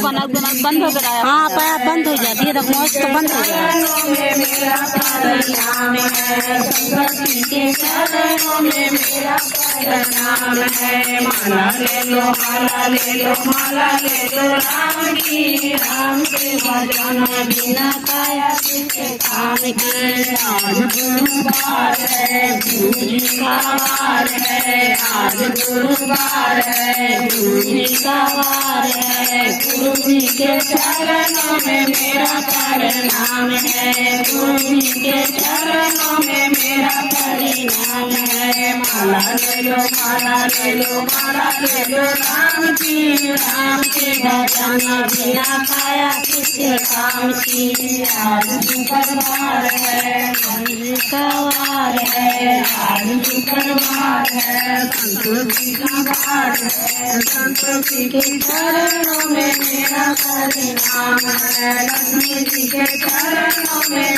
बंद हो गया। हाँ पैर बंद हो जाती है तो मौज तो बंद हो जाए। माला ले लो माला ले लो माला ले लो राम की, राम के भजन बिना काया किसे काम की। आज गुरुवार है गुरु जी का वार है, आज गुरुवार है गुरु जी का वार है। गुरु जी के चरणों में मेरा प्रणाम है, गुरु जी के चरणों में मेरा परिणाम है। माला ले लो माला ले लो माला ले लो राम की, राम के भजन बिना खाया किसे काम की। आज शुक्रवार है शुक्रवार है, आज शुक्रवार है संतोषी का वार है। संतोषी के चरणों में मेरा परिणाम है, लक्ष्मी जी के चरणों में